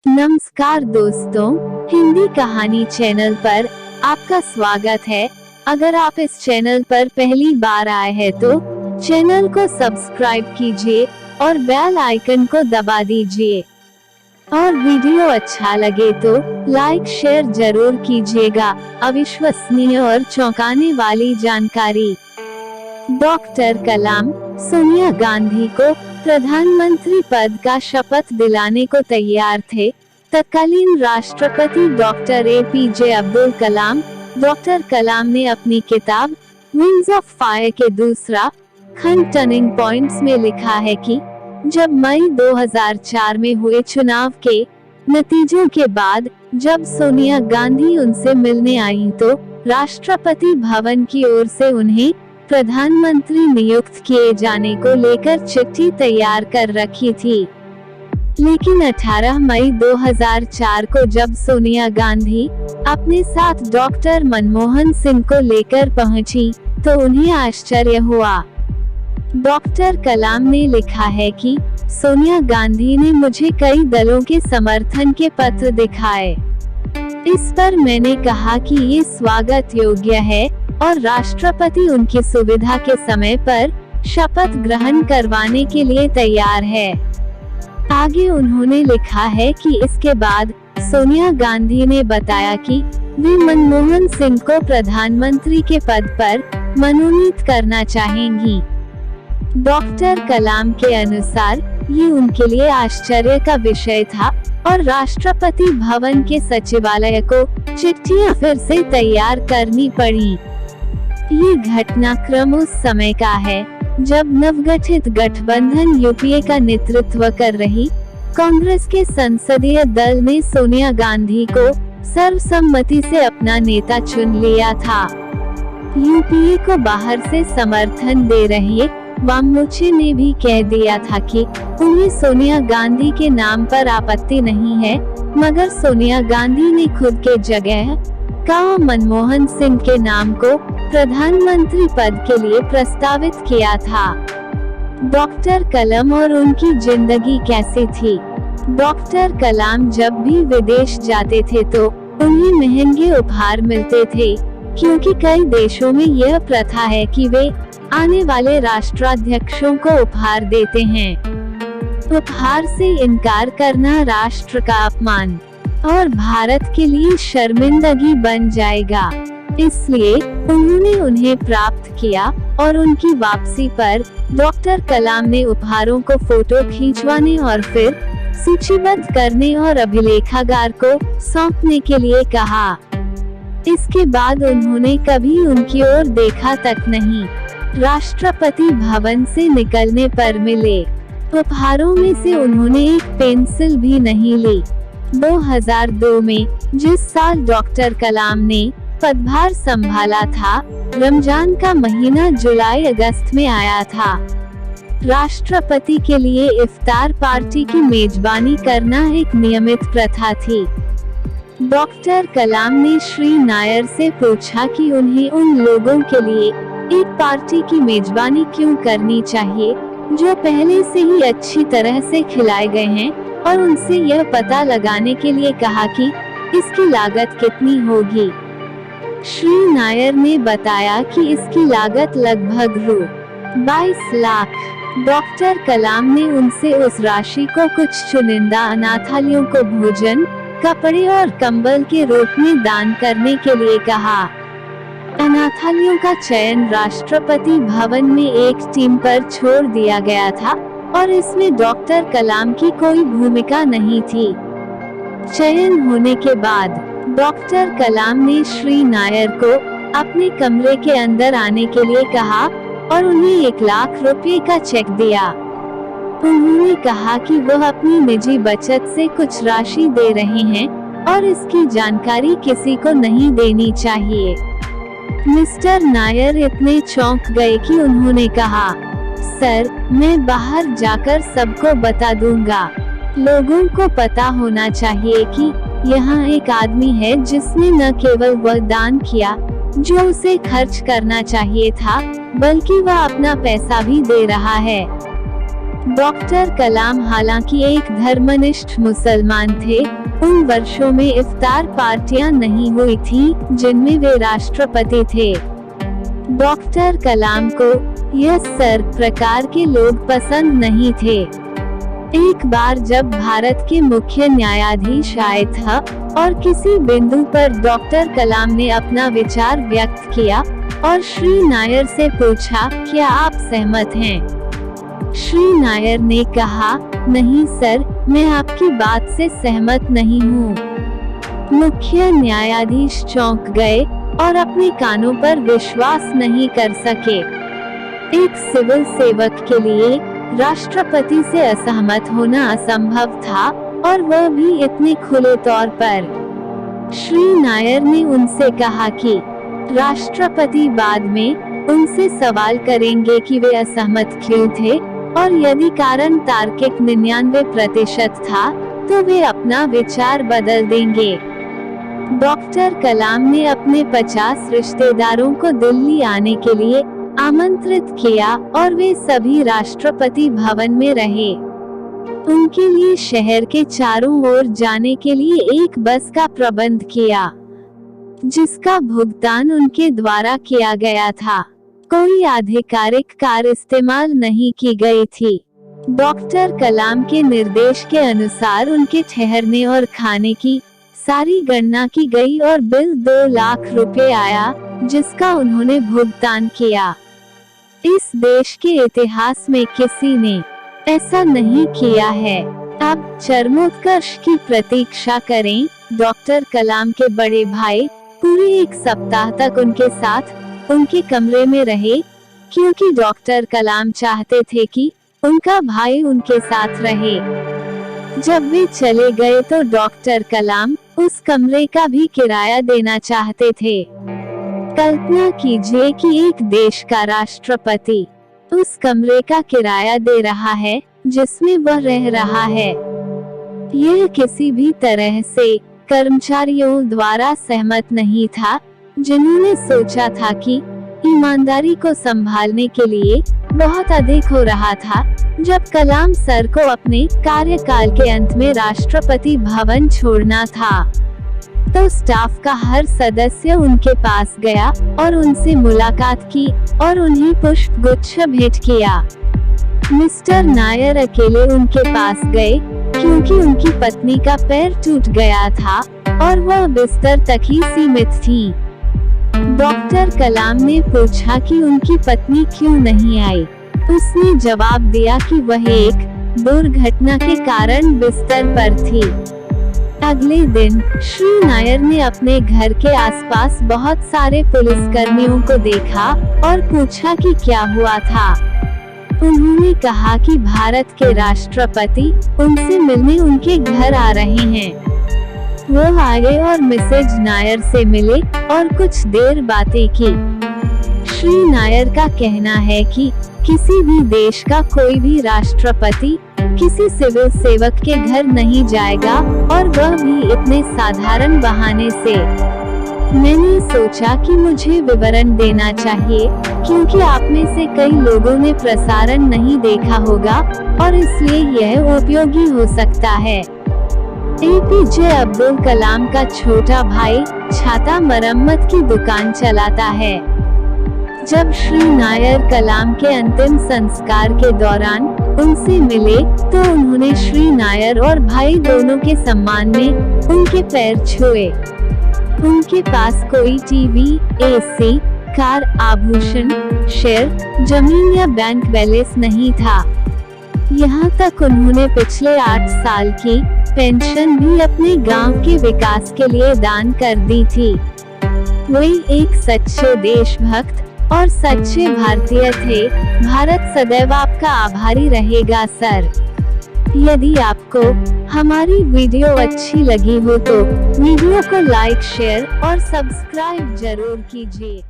नमस्कार दोस्तों, हिंदी कहानी चैनल पर आपका स्वागत है। अगर आप इस चैनल पर पहली बार आए हैं तो चैनल को सब्सक्राइब कीजिए और बेल आइकन को दबा दीजिए। और वीडियो अच्छा लगे तो लाइक शेयर जरूर कीजिएगा। अविश्वसनीय और चौंकाने वाली जानकारी। डॉक्टर कलाम सोनिया गांधी को प्रधानमंत्री पद का शपथ दिलाने को तैयार थे। तत्कालीन राष्ट्रपति doctor APJ Abdul Kalam. Doctor कलाम ने अपनी किताब विंग्स ऑफ फायर के दूसरा खंड टर्निंग पॉइंट्स में लिखा है कि जब मई 2004 में हुए चुनाव के नतीजों के बाद जब सोनिया गांधी उनसे मिलने आईं तो राष्ट्रपति भवन की ओर से उन्हें प्रधानमंत्री नियुक्त किए जाने को लेकर चिट्ठी तैयार कर रखी थी। लेकिन 18 मई 2004 को जब सोनिया गांधी अपने साथ डॉक्टर मनमोहन सिंह को लेकर पहुंची तो उन्हें आश्चर्य हुआ। डॉक्टर कलाम ने लिखा है कि सोनिया गांधी ने मुझे कई दलों के समर्थन के पत्र दिखाए। इस पर मैंने कहा कि ये स्वागत योग्य है और राष्ट्रपति उनकी सुविधा के समय पर शपथ ग्रहण करवाने के लिए तैयार है। आगे उन्होंने लिखा है कि इसके बाद सोनिया गांधी ने बताया कि वे मनमोहन सिंह को प्रधानमंत्री के पद पर मनोनीत करना चाहेंगी। डॉक्टर कलाम के अनुसार ये उनके लिए आश्चर्य का विषय था और राष्ट्रपति भवन के सचिवालय को चिट्ठियां फिर से तैयार करनी पड़ी। ये घटनाक्रम उस समय का है जब नवगठित गठबंधन यूपीए का नेतृत्व कर रही कांग्रेस के संसदीय दल ने सोनिया गांधी को सर्वसम्मति से अपना नेता चुन लिया था। यूपीए को बाहर से समर्थन दे रहे वाममोर्चे ने भी कह दिया था कि उन्हें सोनिया गांधी के नाम पर आपत्ति नहीं है, मगर सोनिया गांधी ने खुद के जगह का मनमोहन सिंह के नाम को प्रधानमंत्री पद के लिए प्रस्तावित किया था। डॉक्टर कलाम और उनकी जिंदगी कैसी थी? डॉक्टर कलाम जब भी विदेश जाते थे तो उन्हें महंगे उपहार मिलते थे, क्योंकि कई देशों में यह प्रथा है कि वे आने वाले राष्ट्राध्यक्षों को उपहार देते हैं। उपहार से इनकार करना राष्ट्र का अपमान और भारत के लिए शर्मिंदगी बन जाएगा। इसलिए उन्होंने उन्हें प्राप्त किया और उनकी वापसी पर डॉक्टर कलाम ने उपहारों को फोटो खींचवाने और फिर सूचीबद्ध करने और अभिलेखागार को सौंपने के लिए कहा। इसके बाद उन्होंने कभी उनकी ओर देखा तक नहीं। राष्ट्रपति भवन से निकलने पर मिले उपहारों में से उन्होंने एक पेंसिल भी नहीं ली। 2002 में जिस साल डॉक्टर कलाम ने पदभार संभाला था, रमजान का महीना जुलाई अगस्त में आया था। राष्ट्रपति के लिए इफ्तार पार्टी की मेजबानी करना एक नियमित प्रथा थी। डॉक्टर कलाम ने श्री नायर से पूछा कि उन्हें उन लोगों के लिए एक पार्टी की मेजबानी क्यों करनी चाहिए जो पहले से ही अच्छी तरह से खिलाए गए हैं, और उनसे यह पता लगाने के लिए कहा कि इसकी लागत कितनी होगी। श्री नायर ने बताया कि इसकी लागत लगभग रु. 22 लाख। डॉक्टर कलाम ने उनसे उस राशि को कुछ चुनिंदा अनाथालयों को भोजन, कपड़े और कंबल के रूप में दान करने के लिए कहा। अनाथालयों का चयन राष्ट्रपति भवन में एक टीम पर छोड़ दिया गया था और इसमें डॉक्टर कलाम की कोई भूमिका नहीं थी। चयन होने के बाद डॉक्टर कलाम ने श्री नायर को अपने कमरे के अंदर आने के लिए कहा और उन्हें 1 लाख रुपए का चेक दिया। उन्होंने कहा कि वह अपनी निजी बचत से कुछ राशि दे रहे हैं और इसकी जानकारी किसी को नहीं देनी चाहिए। मिस्टर नायर इतने चौंक गए कि उन्होंने कहा, सर, मैं बाहर जाकर सबको बता दूंगा। लोगों को पता होना चाहिए कि यहाँ एक आदमी है जिसने न केवल वह दान किया जो उसे खर्च करना चाहिए था, बल्कि वह अपना पैसा भी दे रहा है। डॉक्टर कलाम हालांकि एक धर्मनिष्ठ मुसलमान थे, उन वर्षों में इफ्तार पार्टियां नहीं हुई थी जिनमें वे राष्ट्रपति थे। डॉक्टर कलाम को यह सर्व प्रकार के लोग पसंद नहीं थे। एक बार जब भारत के मुख्य न्यायाधीश आए थे और किसी बिंदु पर डॉक्टर कलाम ने अपना विचार व्यक्त किया और श्री नायर से पूछा, क्या आप सहमत हैं? श्री नायर ने कहा, नहीं सर, मैं आपकी बात से सहमत नहीं हूँ। मुख्य न्यायाधीश चौंक गए और अपने कानों पर विश्वास नहीं कर सके। एक सिविल सेवक के लिए राष्ट्रपति से असहमत होना असंभव था, और वह भी इतने खुले तौर पर। श्री नायर ने उनसे कहा कि राष्ट्रपति बाद में उनसे सवाल करेंगे कि वे असहमत क्यों थे, और यदि कारण तार्किक 99% था तो वे अपना विचार बदल देंगे। डॉक्टर कलाम ने अपने 50 रिश्तेदारों को दिल्ली आने के लिए आमंत्रित किया और वे सभी राष्ट्रपति भवन में रहे। उनके लिए शहर के चारों ओर जाने के लिए एक बस का प्रबंध किया, जिसका भुगतान उनके द्वारा किया गया था। कोई आधिकारिक कार इस्तेमाल नहीं की गई थी। डॉक्टर कलाम के निर्देश के अनुसार उनके ठहरने और खाने की सारी गणना की गई और बिल 2 लाख रुपए आया, जिसका उन्होंने भुगतान किया। इस देश के इतिहास में किसी ने ऐसा नहीं किया है। अब चरमोत्कर्ष की प्रतीक्षा करें। डॉक्टर कलाम के बड़े भाई पूरे 1 सप्ताह तक उनके साथ उनके कमरे में रहे, क्योंकि डॉक्टर कलाम चाहते थे कि उनका भाई उनके साथ रहे। जब वे चले गए तो डॉक्टर कलाम उस कमरे का भी किराया देना चाहते थे। कल्पना कीजिए कि एक देश का राष्ट्रपति उस कमरे का किराया दे रहा है जिसमें वह रह रहा है। यह किसी भी तरह से कर्मचारियों द्वारा सहमत नहीं था, जिन्होंने सोचा था कि ईमानदारी को संभालने के लिए बहुत अधिक हो रहा था। जब कलाम सर को अपने कार्यकाल के अंत में राष्ट्रपति भवन छोड़ना था, तो स्टाफ का हर सदस्य उनके पास गया और उनसे मुलाकात की और उन्हें पुष्प गुच्छ भेंट किया। मिस्टर नायर अकेले उनके पास गए, क्योंकि उनकी पत्नी का पैर टूट गया था और वह बिस्तर तक ही सीमित थी। डॉक्टर कलाम ने पूछा कि उनकी पत्नी क्यों नहीं आई। उसने जवाब दिया कि वह एक दुर्घटना के कारण बिस्तर पर थी। अगले दिन श्री नायर ने अपने घर के आसपास बहुत सारे पुलिसकर्मियों को देखा और पूछा कि क्या हुआ था। उन्होंने कहा कि भारत के राष्ट्रपति उनसे मिलने उनके घर आ रहे हैं। वो आए और मिसेज नायर से मिले और कुछ देर बातें की। श्री नायर का कहना है कि किसी भी देश का कोई भी राष्ट्रपति किसी सिविल सेवक के घर नहीं जाएगा, और वह भी इतने साधारण बहाने से। मैंने सोचा कि मुझे विवरण देना चाहिए, क्योंकि आप में से कई लोगों ने प्रसारण नहीं देखा होगा और इसलिए यह उपयोगी हो सकता है। एपीजे अब्दुल कलाम का छोटा भाई छाता मरम्मत की दुकान चलाता है। जब श्री नायर कलाम के अंतिम संस्कार के दौरान उनसे मिले, तो उन्होंने श्री नायर और भाई दोनों के सम्मान में उनके पैर छुए। उनके पास कोई टीवी, एसी, कार, आभूषण, शेयर, जमीन या बैंक बैलेंस नहीं था। यहाँ तक उन्होंने पिछले 8 साल की पेंशन भी अपने गांव के विकास के लिए दान कर दी थी। वे एक सच्चे देशभक्त और सच्चे भारतीय थे। भारत सदैव आपका आभारी रहेगा सर। यदि आपको हमारी वीडियो अच्छी लगी हो तो वीडियो को लाइक, शेयर और सब्सक्राइब जरूर कीजिए।